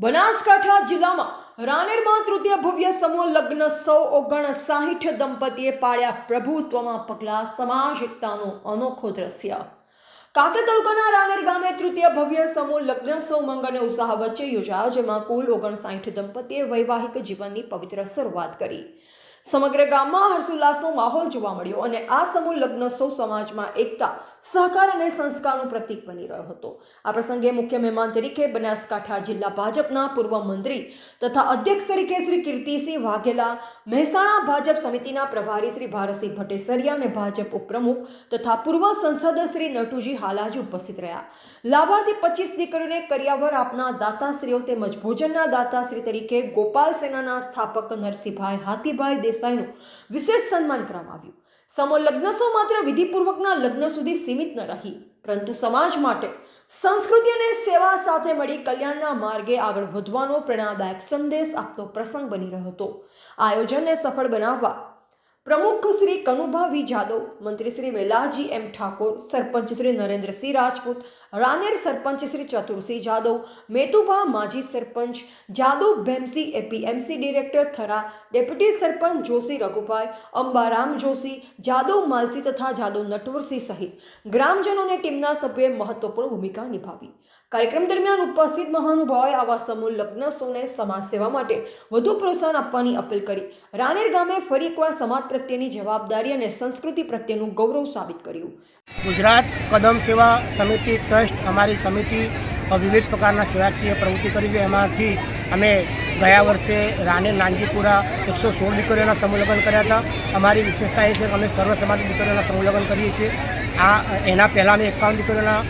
બનાસકાંઠા જિલ્લામાં રાનેરમાં તૃતીય ભવ્ય સમૂહ લગ્નોત્સવ 59 દંપતીએ પાડ્યા પ્રભુત્વમાં પગલાં, સમાજ એકતાનું અનોખું દ્રશ્ય। કાંકરેજ તાલુકાના રાનેર ગામે તૃતીય ભવ્ય સમૂહ લગ્નોત્સવ ઉમંગ અને ઉત્સાહ વચ્ચે યોજાયો, જેમાં કુલ 59 દંપતીએ વૈવાહિક જીવનની પવિત્ર શરૂઆત કરી। સમગ્ર ગામમાં હર્ષોલ્લાસનો માહોલ જોવા મળ્યો અને આ સમૂહ લગ્નોત્સવ સમાજમાં એકતા, સહકાર અને સંસ્કારનું પ્રતીક બની રહ્યો હતો। આ પ્રસંગે મુખ્ય મહેમાન તરીકે બનાસકાંઠા જિલ્લા ભાજપના પૂર્વ મંત્રી તથા અધ્યક્ષ તરીકે શ્રી કીર્તિસિંહ વાઘેલા, મહેસાણા ભાજપ સમિતિના પ્રભારી શ્રી ભારતસિંહ ભટ્ટેસરિયા અને ભાજપ ઉપપ્રમુખ તથા પૂર્વ સંસદ શ્રી નટુજી હાલાજી ઉપસ્થિત રહ્યા। લાભાર્થી 25 દીકરીઓને કરિયાવર આપના દાતાશ્રીઓ તેમજ ભોજનના દાતાશ્રી તરીકે ગોપાલ સેનાના સ્થાપક નરસિંહભાઈ હાથીભાઈ દેસાઈનું વિશેષ સન્માન કરવામાં આવ્યું। સમૂહ લગ્નોત્સવ માત્ર વિધિપૂર્વકના લગ્ન સુધી સીમિત ન રહી, પરંતુ સમાજ માટે સંસ્કૃતિ અને સેવા સાથે મળી કલ્યાણના માર્ગે આગળ વધવાનો પ્રેરણાદાયક સંદેશ આપતો પ્રસંગ બની રહ્યો હતો। આ આયોજનને સફળ બનાવવા પ્રમુખ શ્રી કનુભા વી જાદવ, મંત્રી શ્રી વેલાજી એમ ઠાકોર, સરપંચ શ્રી નરેન્દ્રસિંહ રાજપૂત, રાનેર સરપંચ શ્રી ચતુરસિંહ જાદવ, મેતુભા માજી sarpanch Jadav, Bhemsi APMC director Thara, deputy sarpanch Joshi Raghubhai, Ambaram Joshi, Jadav Malsi તથા જાદવ નટવરસિંહ સહિત ગ્રામજનોને ટીમના સભ્યોએ મહત્વપૂર્ણ ભૂમિકા નિભાવી। કાર્યક્રમ દરમિયાન ઉપસ્થિત મહાનુભાવોએ આવા સમૂહ લગ્નોત્સવને સમાજ સેવા માટે વધુ પ્રોત્સાહન આપવાની અપીલ કરી રાનેર ગામે ફરી એકવાર સમાજ પ્રત્યેની જવાબદારી અને સંસ્કૃતિ પ્રત્યેનું ગૌરવ સાબિત કર્યું। ગુજરાત કદમ સેવા સમિતિ ટ્રસ્ટ અમારી સમિતિ વિવિધ પ્રકારના સેવાકીય પ્રવૃત્તિ કરી છે। એમાંથી અમે ગયા વર્ષે રાનેર નાનજીપુરા 116 દીકરીઓના સમૂહ લગ્ન કર્યા હતા। અમારી વિશેષતા એ છે કે અમે સર્વ સમાજની દીકરીઓના સમૂહ લગ્ન કરીએ છીએ। એના પહેલાં અમે 51 દીકરીઓના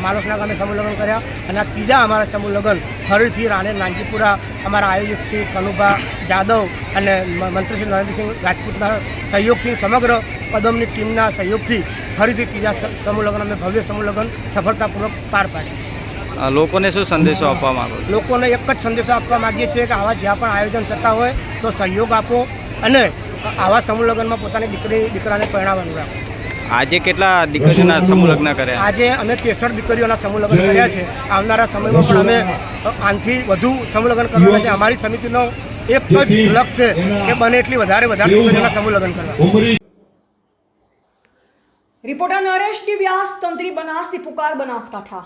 માલોસના ગામે સમૂહ લગ્ન કર્યા અને આ ત્રીજા અમારા સમૂહ લગ્ન ફરીથી રાનેર નાનજીપુરા અમારા આયોજક શ્રી કનુભા જાદવ અને મંત્રી શ્રી નરેન્દ્રસિંહ રાજપૂતના સહયોગથી, સમગ્ર કદમની ટીમના સહયોગથી ફરીથી ત્રીજા સમૂહ લગ્ન અમે ભવ્ય સમૂહ લગ્ન સફળતાપૂર્વક પાર પાડ્યા। લોકોને શું સંદેશો આપવા માંગો? લોકોને એક જ સંદેશો આપવા માગીએ છીએ કે આવા જ્યાં પણ આયોજન થતા હોય તો સહયોગ આપો અને આવા સમૂહ લગ્નમાં પોતાની દીકરાને પરણાવવાનું રાખો। આજે કેટલા દીકરીઓના સમૂહ લગ્ન કર્યા? આજે અમે 63 દીકરીઓના સમૂહ લગ્ન કર્યા છે। આવનારા સમયમાં પણ અમે આનાથી વધુ સમૂહ લગ્ન કરવાના છે। અમારી સમિતિનો એક જ લક્ષ્ય છે કે બને એટલી વધારે દીકરીઓના સમૂહ લગ્ન કરવા। રિપોર્ટર નરેશ ડી વ્યાસ, તંત્રી બનાસી પુકાર, બનાસકાંઠા।